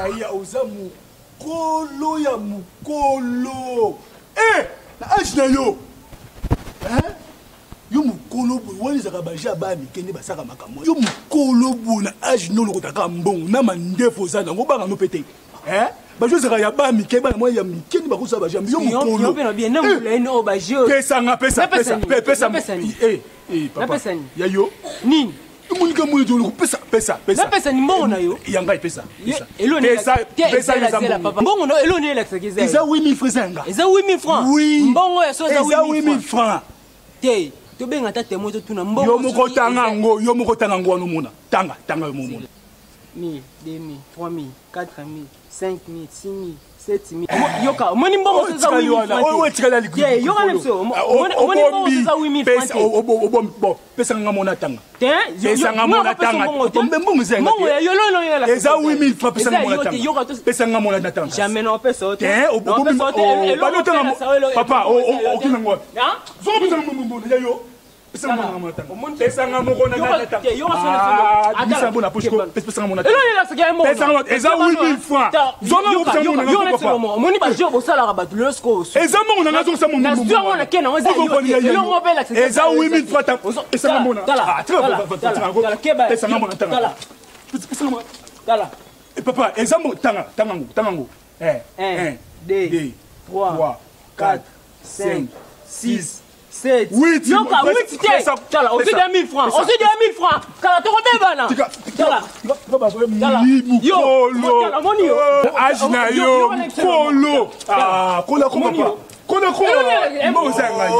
yaya oza mukolo ya mukolo. Na âge na yo. Yo mukolo bo wani zaka baja ba mikende basaka makambo. Yo mukolo bo na âge no lokotaka mbongo na mandefo za ngo banga no pete. Bajo zaka ya ba mikende ba moi ya mikende bakosa baja yo mukolo. Yo pena bien na mula no bajo. Pesa. Papa. Ya yo. Nini? Umunika mwezi uli pesa. Na pesa ni mbongo na yo. Yanga pesa. Pesa eza papa. Mbongo no elo ni elaxa kiza. Eza 8000 francs. Eza 8000 francs. Oui. Mbongo ya so eza 8000 francs. Te, to benga ta temo to tuna mbongo. Yo moko tanga ngo anu mona. Tanga yo mona. 1000, 2000, 3000, 4000, 5000, 6000. Yoka, moni mbongo seza 8000 francs. Owe tikala liku. Yeah, yoka nemso. Moni mbongo seza 8000 francs. Pesa nga mona tanga. Te, pesa nga mona tanga. Mbongo zenga. Mbongo ya yolo no yela. Eza 8000 francs pesa nga mona tanga. Pesa nga mona tanga. Jamais no pesa ote. Te, papa, okina ngo. Ha? Zo pesa nga mbongo ya yo. Pesa nga mona tanga. Pesa nga mona tanga. Yo Pesa nga poche ko pesa nga mona tanga. Elo yela saka mbongo. Pesa nga eza 8000 francs. Zo no pesa nga mona tanga. Moni ba jo bosala ka batu lesko. Eza mbongo na ngazo sa mbongo. Na sio ngona kena oza yo. Yo ngobela saka. Eza 8000 francs. Pesa nga mona. Pesa nga mona tanga. Tala. Papa, eza mbongo tanga ngo. 1, 2, 3, 4, 5, 6, 7. 8. Yoka, 8 te. Tala, aussi 2000 francs. Aussi 2000 francs. Kala to bebana. Tala. Yo. Tala, moni yo. Ajna yo. Kolo. Kola ko papa. Kola. Mbongo sanga.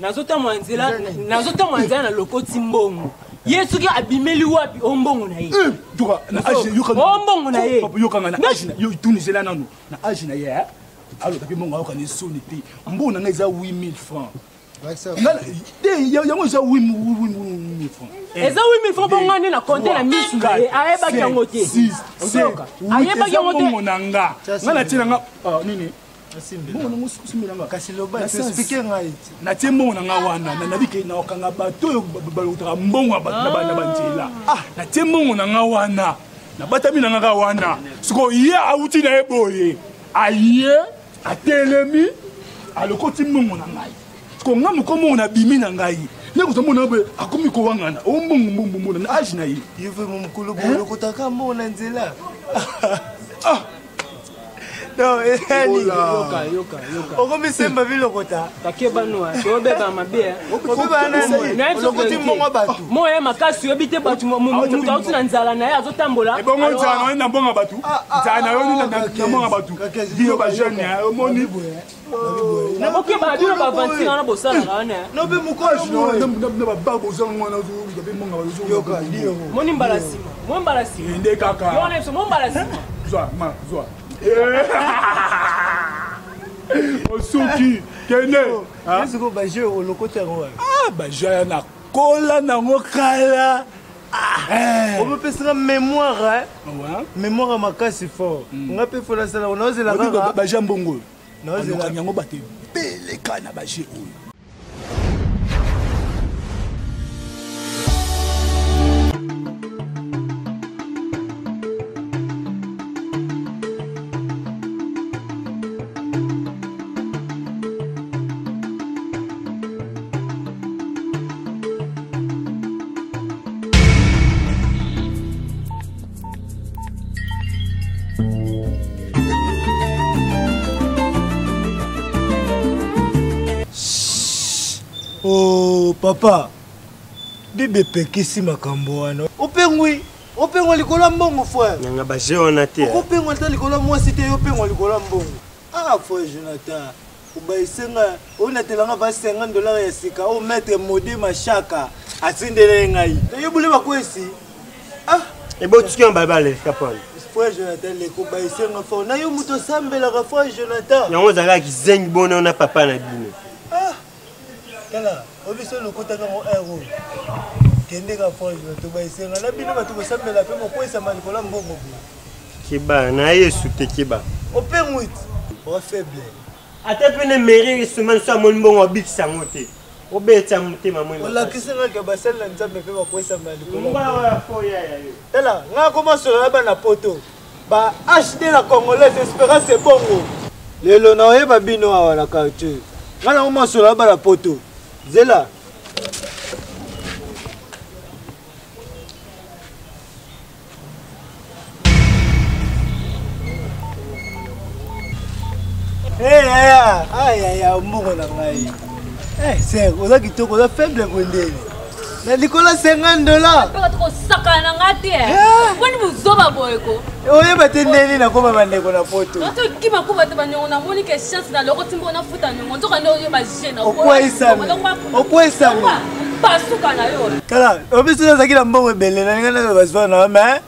Nazota mwanzela na lokoti mbongo. Yesu ki abimeli wapi ombongo na ye. Duka na age yo kan. Ombongo na ye. Papa yo kan na age na yo tunizela nanu. Na age na ye. Alors tapi mbongo yo kan ni soni te. Mbongo na ngeza 8000 francs. Ngala yango za 8000 francs. Eza 8000 francs bongo ni na compte na misu na ye. Ayeba ki yango te. Ayeba ki yango te. Mbongo na nga. Ngala tina nga nini? Mbongo na musimila nga kasi loba expliquer ngai. Na tie mbongo na nga wana na nabike na okanga bato balutaka mbongo na banzela. Na tie mbongo na nga wana. Na batami na nga wana. Siko ye auti na eboye. Aye atelemi alokoti mbongo na ngai. Siko nga mukomo na bimi na ngai. Ne kutomona be akomi ko wangana. O mbongo na age na ye. Yeve mukulu bolo kotaka mbongo na nzela. No, yoka. Oko misemba bilokota. Takeba no, to beba mabe. Obeba na lokoti mbongo batu. Moya makasi yobite batu mutu auti na nzala na ye azotambola. Ebongo nzala na mbongo batu. Nzala yo ni na mbongo batu. Dio ba jeune moni. Na bokeba bino ba 21 na bosala kana. No be mukoshi no. Na ba babo zango na zo be mbongo ba zo. Yoka dio. Moni mbalasi. Mo mbalasi. Inde kaka. Yo na so mo mbalasi. Zwa. Osuki kene Yesu ko baje o lokota ngo. Baje na kola na ngokala. On peut penser mémoire mémoire makasi fort. On peut faire ça on ose la kaka. Baje mbongo. Na ose la nyango bate beleka na baje oyo. Oh papa, bibe pekisi makambo wana. Opengwi likolo mbongo frère. Nanga ba Jonathan. Opengwa ta likolo mwasi te opengwa likolo mbongo. Frère Jonathan. Ubaisenga onatelanga ba $50 ya sika o mettre mode machaka atindele ngai. Yobule bakwesi. Ebo tuki on babale kapon. Frère Jonathan le ko baisenga fo na yo muto sambela ka frère Jonathan. Yango zaka ki zengi bona na papa na bino. Kala, obiso lokota ka mo euro. Kende ka frère Jonathan baisenga na bino batu ko sambela pe mo kwesa malikola mbongo. Kiba na Yesu te kiba. Opengwit. O faible. Ata pene mairie semaine so mon mbongo bik sangote. obeta motema mwema olakisanga ke basali na nzambe mpe bakwesamba ya likolo mungwa foya yayo tala nga komasolo na bana poto ba hd na congolaise espérance ebongo lelo na oyeba bino awa na quartier nga na komasolo na bana poto zela aya mbongo na ngai ser oza kitoko oza faible kondeni na likolo $50 kosakana nga te poni bozoba boyeko oyeba te ndeni nakoma bandeko na poto tokima kuba te banyongo namoni ke chance na loko timbo nafuta nyongo nzoka nde oyeba gene okwesami basuka na yo kala obiso nazalaki na mbongo ebele nalinga nayo bazwa na me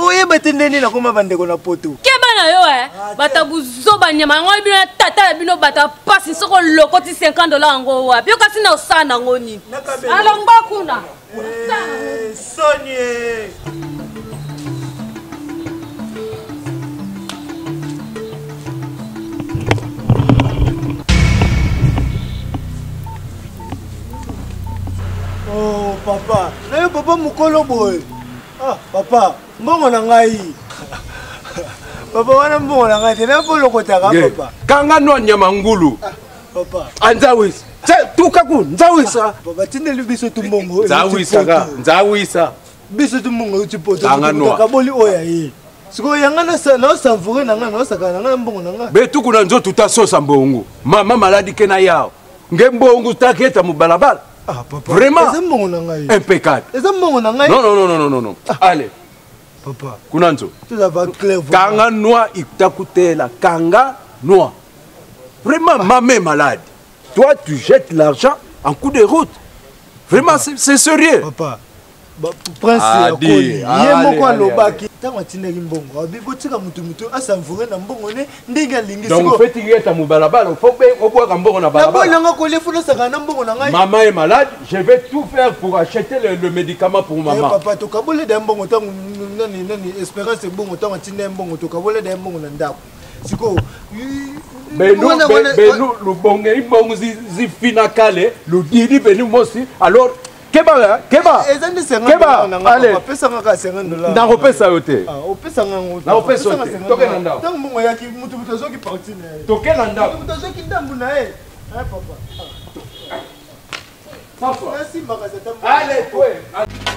oyeba te ndeni nakoma bandeko na poto na yo bata buzoba nyama yango bino tata ya bino bata pasi soko lokoti $50 yango wapi yo kasi na osala nango nini alongba kuna sonye oh papa na yo papa mokolo boye papa mbongo na ngai papa wana mbongo na ngai te na mpo lokotaka papa kanga no nyama ngulu papa anzawisa tukaku nzawisa papa tindeli biso tu mbongo nzawisa biso tu mbongo uti poto kaboli oya ye siko yanga na osanvure na ngai na osaka na ngai mbongo na ngai betuku na nzoto tasosa mbongo mama maladi ke na yao nge mbongo taketa mubalabala vraiment eza mbongo na ngai impeccable eza mbongo na ngai non allez papa kunanzo tout ça va clair kanga noa itakutela kanga noa vraiment maman malade toi tu jettes l'argent en coup de route vraiment c'est sérieux papa prince akoli ye moko alobaki ntango atindaki mbongo abotika mutu asanvure na mbongo ne ndenge alingi donc feti ngeta mubalabala obwaka mbongo na balabala nabonanga kolia funa osaka na mbongo na ngai maman est malade je vais tout faire pour acheter le médicament pour maman papa tokabole da mbongo ntango nani espérance ebongo ntango atinda mbongo tokabole da mbongo na ndako siko benu lubonge ibongo zifina kale ludidi benu mosi alors Keba, allez. Nakopesa yo te. Nakopesa yo te. Toke na ndako. Tango mbongo yaki mutu azoki parti na ye. Toke na ndako. Mutu azoki ndambu na ye. Papa. Papa. Merci makasa tambo. Allez, toi.